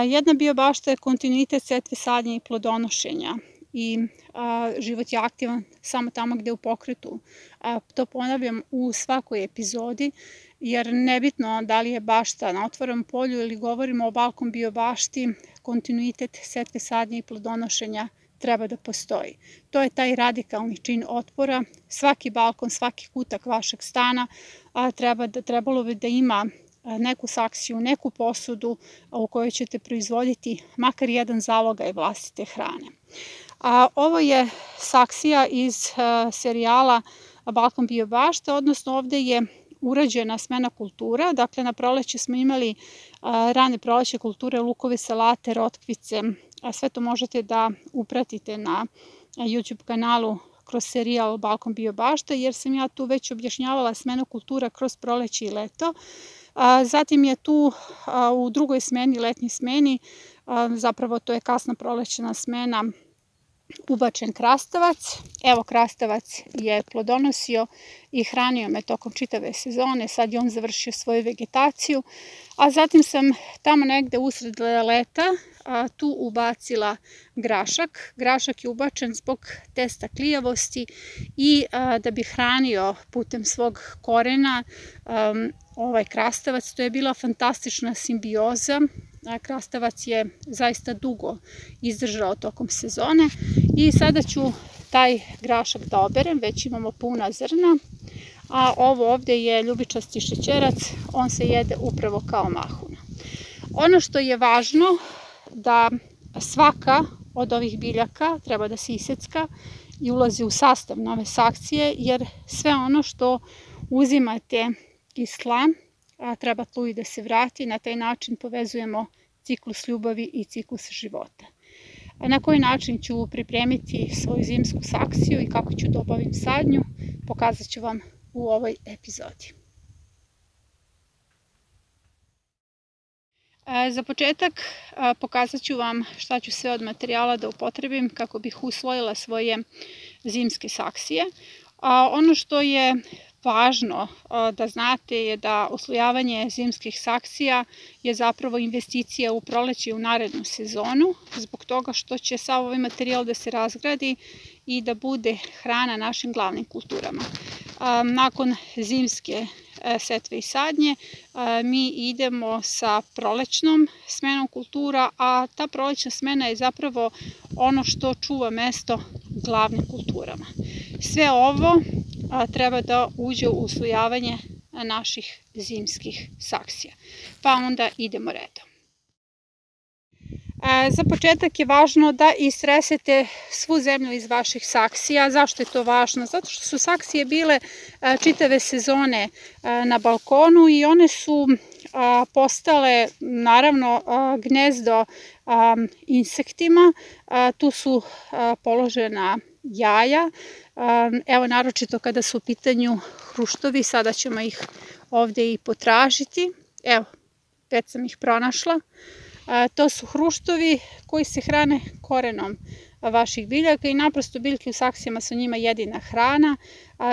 Jedna biobašta je kontinuitet setve, sadnje i plodonošenja i život je aktivan samo tamo gde je u pokretu. To ponavljam u svakoj epizodi, jer nebitno da li je bašta na otvorenom polju ili govorimo o balkon biobašti, kontinuitet setve, sadnje i plodonošenja treba da postoji. To je taj radikalni čin otpora. Svaki balkon, svaki kutak vašeg stana trebalo bi da ima neku saksiju, neku posudu u kojoj ćete proizvoditi makar jedan zalogaj vlastite hrane. Ovo je saksija iz serijala Balkon biobašta, odnosno ovde je urađena smena kultura. Dakle, na proleće smo imali rane proleće kulture, lukove, salate, rotkvice. Sve to možete da upratite na YouTube kanalu kroz serijal Balkon biobašta, jer sam ja tu već objašnjavala smenu kultura kroz proleće i leto. Zatim je tu u drugoj smeni, letnjoj smeni, zapravo to je kasna prolećna smena, ubačen krastavac. Evo, krastavac je plodonosio i hranio me tokom čitave sezone, sad je on završio svoju vegetaciju, a zatim sam tamo negde usred leta tu ubacila grašak. Grašak je ubačen zbog testa klijavosti i da bi hranio putem svog korena ovaj krastavac. To je bila fantastična simbioza. Krastavac je zaista dugo izdržao tokom sezone i sada ću taj grašak da oberem, već imamo puna zrna, a ovo ovde je ljubičasti šećerac, on se jede upravo kao mahuna. Ono što je važno da svaka od ovih biljaka treba da se isecka i ulazi u sastav nove saksije, jer sve ono što uzimate iz tla treba tlu i da se vrati. Na taj način povezujemo ciklus ljubavi i ciklus života. Na koji način ću pripremiti svoju zimsku saksiju i kako ću da obavim sadnju, pokazat ću vam u ovoj epizodi. Za početak pokazat ću vam šta ću sve od materijala da upotrebim kako bih uslojila svoje zimske saksije. Ono što je važno da znate je da uslojavanje zimskih saksija je zapravo investicija u proleće i u narednu sezonu, zbog toga što će sav ovaj materijal da se razgradi i da bude hrana našim glavnim kulturama. Nakon zimske setve i sadnje mi idemo sa prolećnom smenom kultura, a ta prolećna smena je zapravo ono što čuva mesto glavnim kulturama. Sve ovo treba da uđe u uslojavanje naših zimskih saksija. Pa onda idemo redom. Za početak je važno da istresete svu zemlju iz vaših saksija. Zašto je to važno? Zato što su saksije bile čitave sezone na balkonu i one su postale naravno gnezdo insektima. Tu su položena jaja. Evo, naročito kada su u pitanju hruštovi, sada ćemo ih ovde i potražiti. Evo, već sam ih pronašla. To su hruštovi koji se hrane korenom vaših biljaka i naprosto biljke u saksijama su njima jedina hrana.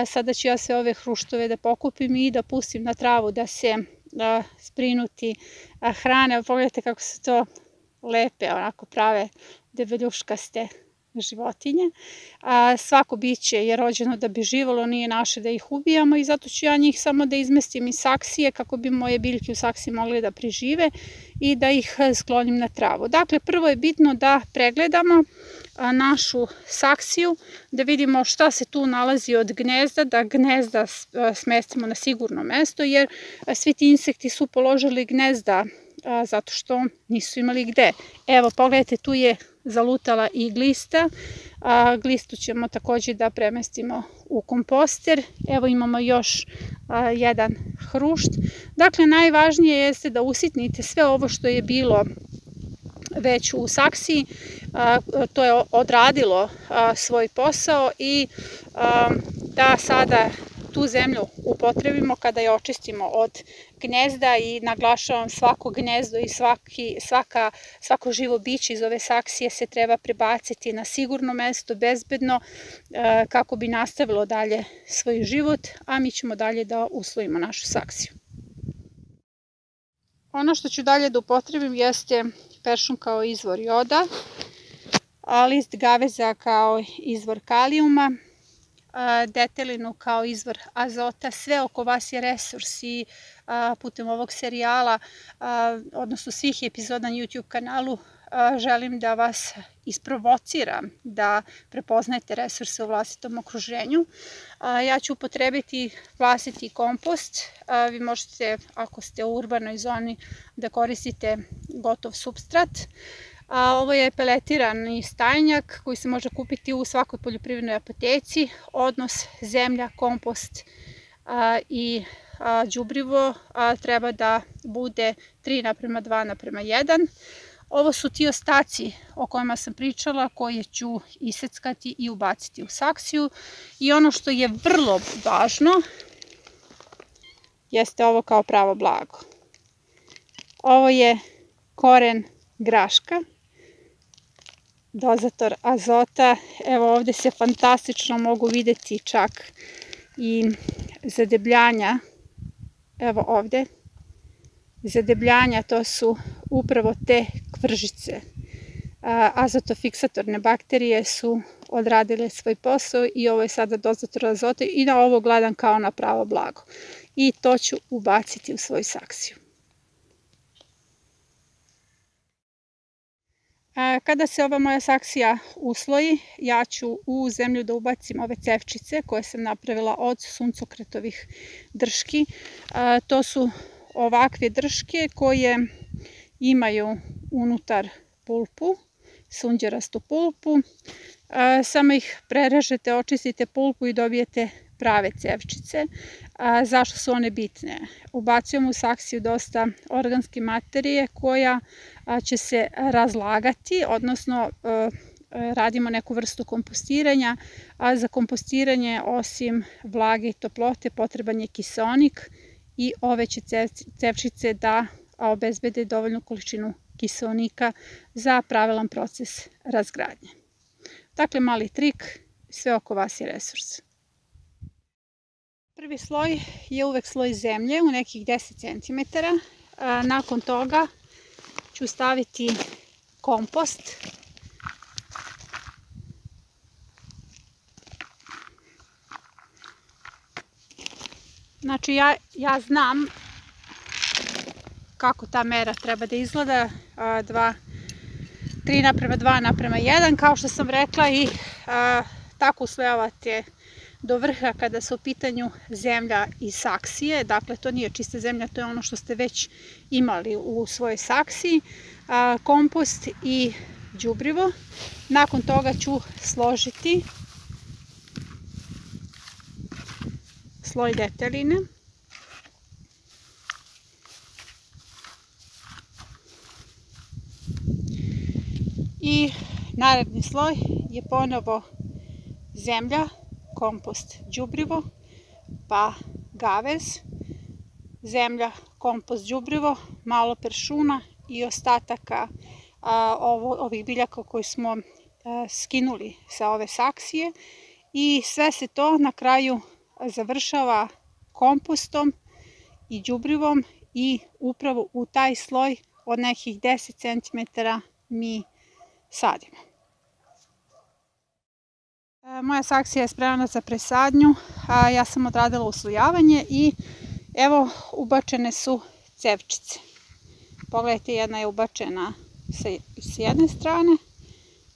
Sada ću ja sve ove hruštove da pokupim i da pustim na travu da se zbrinuti hrane. Pogledajte kako se to lepe, onako prave debeljuškaste životinje. Svako biće je rođeno da bi živelo, nije naše da ih ubijamo i zato ću ja njih samo da izmestim iz saksije kako bi moje biljke u saksiji mogle da prežive i da ih sklonim na travu. Dakle, prvo je bitno da pregledamo našu saksiju, da vidimo šta se tu nalazi od gnezda, da gnezda smestimo na sigurno mesto, jer svi ti insekti su položili gnezda zato što nisu imali gde. Evo, pogledajte, tu je zalutala i glista. Glistu ćemo takođe da premestimo u komposter. Evo, imamo još jedan hrušt. Dakle, najvažnije jeste da usitnite sve ovo što je bilo već u saksiji. To je odradilo svoj posao i da sada tu zemlju upotrebimo kada je očistimo od gnezda i naglašavam, svako gnezdo i svako živo biće iz ove saksije se treba prebaciti na sigurno mesto, bezbedno, kako bi nastavilo dalje svoj život, a mi ćemo dalje da uslojimo našu saksiju. Ono što ću dalje da upotrebim jeste peršun kao izvor joda, list gaveza kao izvor kalijuma, detelinu kao izvor azota. Sve oko vas je resurs i putem ovog serijala, odnosno svih epizoda na YouTube kanalu, želim da vas isprovociram da prepoznajete resurse u vlastitom okruženju. Ja ću upotrebiti vlastiti kompost. Vi možete, ako ste u urbanoj zoni, da koristite gotov supstrat. Ovo je peletirani stajnjak koji se može kupiti u svakoj poljoprivrednoj apoteci. Odnos zemlja, kompost i đubrivo treba da bude 3:2:1. Ovo su ti ostaci o kojima sam pričala, koje ću iseckati i ubaciti u saksiju. I ono što je vrlo važno jeste ovo kao pravo blago. Ovo je koren graška, dozator azota. Evo ovdje se fantastično mogu vidjeti čak i zadebljanja. Evo ovdje. Zadebljanja, to su upravo te kvržice. Azotofiksatorne bakterije su odradile svoj posao i ovo je sada dozator azota i na ovo gledam kao na pravo blago. I to ću ubaciti u svoju saksiju. Kada se ova moja saksija usloji, ja ću u zemlju da ubacim ove cevčice koje sam napravila od suncokretovih drški. To su ovakve drške koje imaju unutar pulpu, sunđerastu pulpu. Samo ih prerežete, očistite pulpu i dobijete prave cevčice. Zašto su one bitne? Ubacujemo u saksiju dosta organske materije koja će se razlagati, odnosno radimo neku vrstu kompostiranja, a za kompostiranje osim vlage i toplote potreban je kiseonik i ove će cevčice da obezbede dovoljnu količinu kiseonika za pravilan proces razgradnje. Dakle, mali trik, sve oko vas je resurs. Prvi sloj je uvek sloj zemlje u nekih 10 cm. Nakon toga ću staviti kompost. Znači ja znam kako ta mera treba da izgleda, 3:2:1, kao što sam rekla, i tako uslojavate do vrha kada su u pitanju zemlja i saksije. Dakle, to nije čista zemlja, to je ono što ste već imali u svojoj saksiji, kompost i đubrivo. Nakon toga ću složiti sloj deteline. I naredni sloj je ponovo zemlja, kompost, đubrivo, pa gavez, zemlja, kompost, đubrivo, malo peršuna i ostataka ovih biljaka koje smo skinuli sa ove saksije. I sve se to na kraju završava kompostom i đubrivom i upravo u taj sloj od nekih 10 cm mi sadimo. Moja saksija je spremna za presadnju, ja sam odradila uslojavanje i evo ubačene su cevčice. Pogledajte, jedna je ubačena s jedne strane,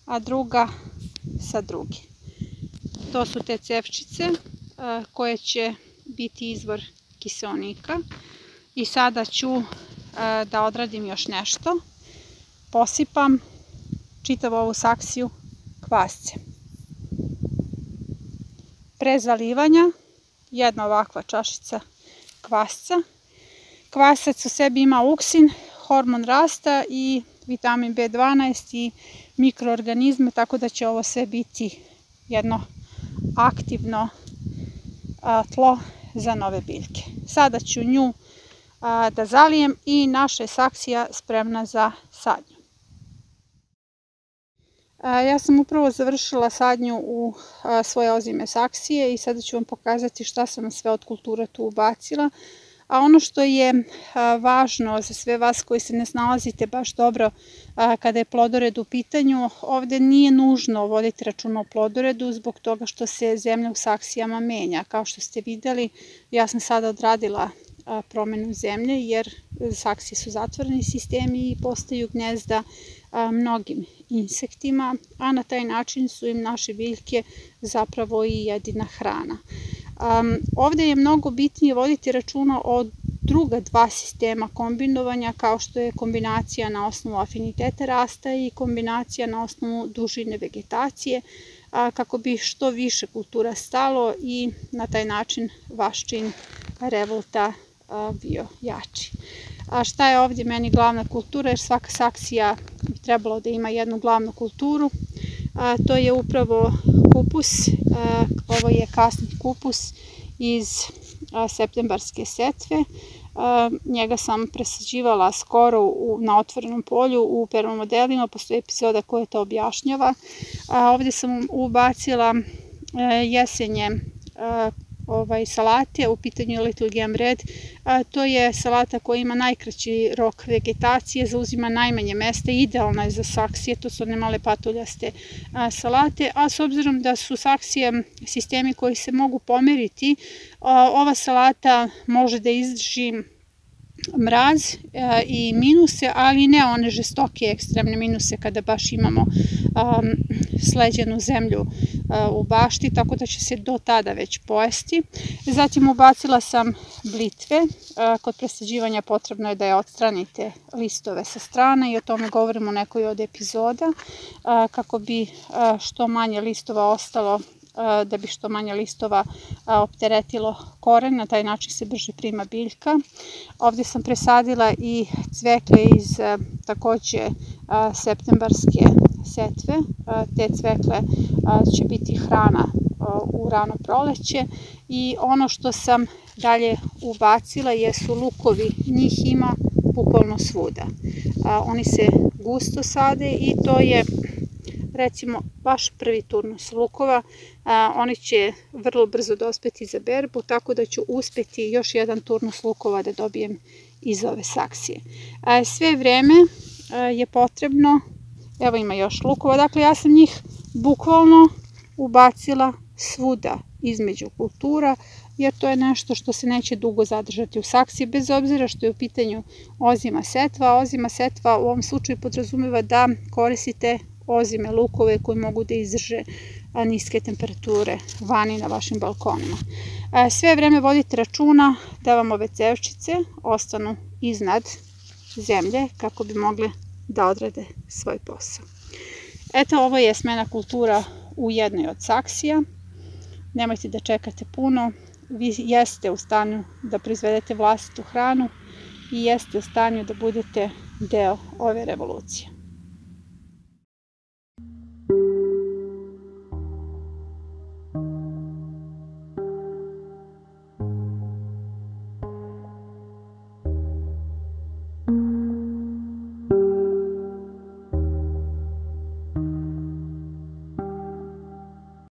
a druga sa druge. To su te cevčice koje će biti izvor kiseonika. I sada ću da odradim još nešto. Posipam čitavu ovu saksiju kvascem. Pre zalivanja jedna ovakva čašica kvasca. Kvasac u sebi ima uksin, hormon rasta i vitamin B12 i mikroorganizme, tako da će ovo sve biti jedno aktivno tlo za nove biljke. Sada ću nju da zalijem i naša je saksija spremna za sadnju. Ja sam upravo završila sadnju u svoje ozime saksije i sada ću vam pokazati šta sam sve od kultura tu ubacila. A ono što je važno za sve vas koji se ne snalazite baš dobro kada je plodored u pitanju, ovde nije nužno voditi računa o plodoredu zbog toga što se zemlja u saksijama menja. Kao što ste videli, ja sam sada odradila promenu zemlje jer saksije su zatvoreni sistemi i postaju gnezda mnogim insektima, a na taj način su im naše biljke zapravo i jedina hrana. Ovde je mnogo bitnije voditi računa o druga dva sistema kombinovanja, kao što je kombinacija na osnovu afiniteta rasta i kombinacija na osnovu dužine vegetacije, kako bi što više kultura stalo i na taj način vaš čin revolta bio jači. A šta je ovdje meni glavna kultura, jer svaka saksija bi trebalo da ima jednu glavnu kulturu, to je upravo kupus. Ovo je kasni kupus iz septembarske setve. Njega sam presađivala skoro na otvorenom polju u permamodelima, postoji epizoda koja to objašnjava. Ovdje sam ubacila jesenje salate, u pitanju je Little Gem Red. To je salata koja ima najkraći rok vegetacije, zauzima najmanje mesta, idealna je za saksije, to su one male patuljaste salate, a s obzirom da su saksije sistemi koji se mogu pomeriti, ova salata može da izdrži mraz i minuse, ali ne one žestoke ekstremne minuse kada baš imamo sleđenu zemlju u bašti, tako da će se do tada već pojesti. Zatim ubacila sam blitve. Kod presađivanja potrebno je da je odstranite listove sa strane i o tome govorimo u nekoj od epizoda, kako bi što manje listova ostalo, da bi što manje listova opteretilo koren, na taj način se brže prima biljka. Ovdje sam presadila i cvekle iz takođe septembarske setve. Te cvekle će biti hrana u rano proleće i ono što sam dalje ubacila jesu lukovi. Njih ima bukvalno svuda. Oni se gusto sade i to je recimo baš prvi turnus lukova. Oni će vrlo brzo dospeti za berbu, tako da ću uspeti još jedan turnus lukova da dobijem iz ove saksije. Sve vreme je potrebno, evo ima još lukova, dakle ja sam njih bukvalno ubacila svuda između kultura, jer to je nešto što se neće dugo zadržati u saksiji, bez obzira što je u pitanju ozima setva. Ozima setva u ovom slučaju podrazumeva da koristite ozime lukove koji mogu da izdrže niske temperature vani na vašim balkonima. Sve vreme vodite računa da vam ove cevčice ostanu iznad zemlje kako bi mogle da odrade svoj posao. Eto, ovo je smena kultura u jednoj od saksija. Nemojte da čekate puno. Vi jeste u stanju da proizvedete vlastitu hranu i jeste u stanju da budete deo ove revolucije.